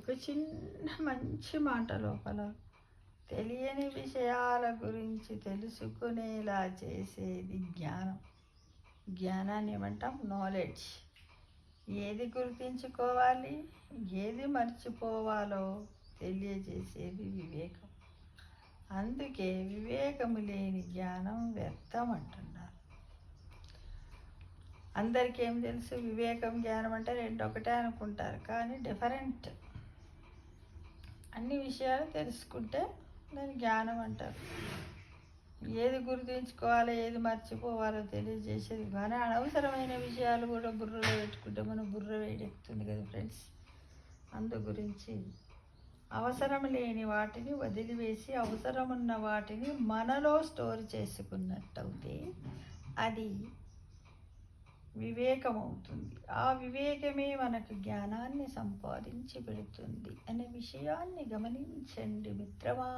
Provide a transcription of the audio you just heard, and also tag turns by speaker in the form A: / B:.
A: ఒక చిన్న మంచి మాట లోపల తెలియని విషయాల గురించి తెలుసుకునేలా చేసేది జ్ఞానం. జ్ఞానాన్ని ఏమంటాం? నాలెడ్జ్. ఏది గుర్తించుకోవాలి, ఏది మర్చిపోవాలో తెలియజేసేది వివేకం. అందుకే వివేకము లేని జ్ఞానం వ్యర్థం అంటున్నారు. అందరికీ ఏం తెలుసు? వివేకం, జ్ఞానం అంటే రెండు ఒకటే అనుకుంటారు, కానీ డిఫరెంట్. అన్ని విషయాలు తెలుసుకుంటే దాన్ని జ్ఞానం అంటారు. ఏది గుర్తుంచుకోవాలో, ఏది మర్చిపోవాలో తెలియజేసేది. కానీ అనవసరమైన విషయాలు కూడా బుర్రలో పెట్టుకుంటే మన బుర్ర వేడెక్కుతుంది కదా ఫ్రెండ్స్. అందు గురించి అవసరం లేని వాటిని వదిలివేసి అవసరం ఉన్న వాటిని మనలో స్టోర్ చేసుకున్నట్టయితే అది వివేకం అవుతుంది. ఆ వివేకమే మనకు జ్ఞానాన్ని సంపాదించి పెడుతుంది అనే విషయాన్ని గమనించండి మిత్రమా.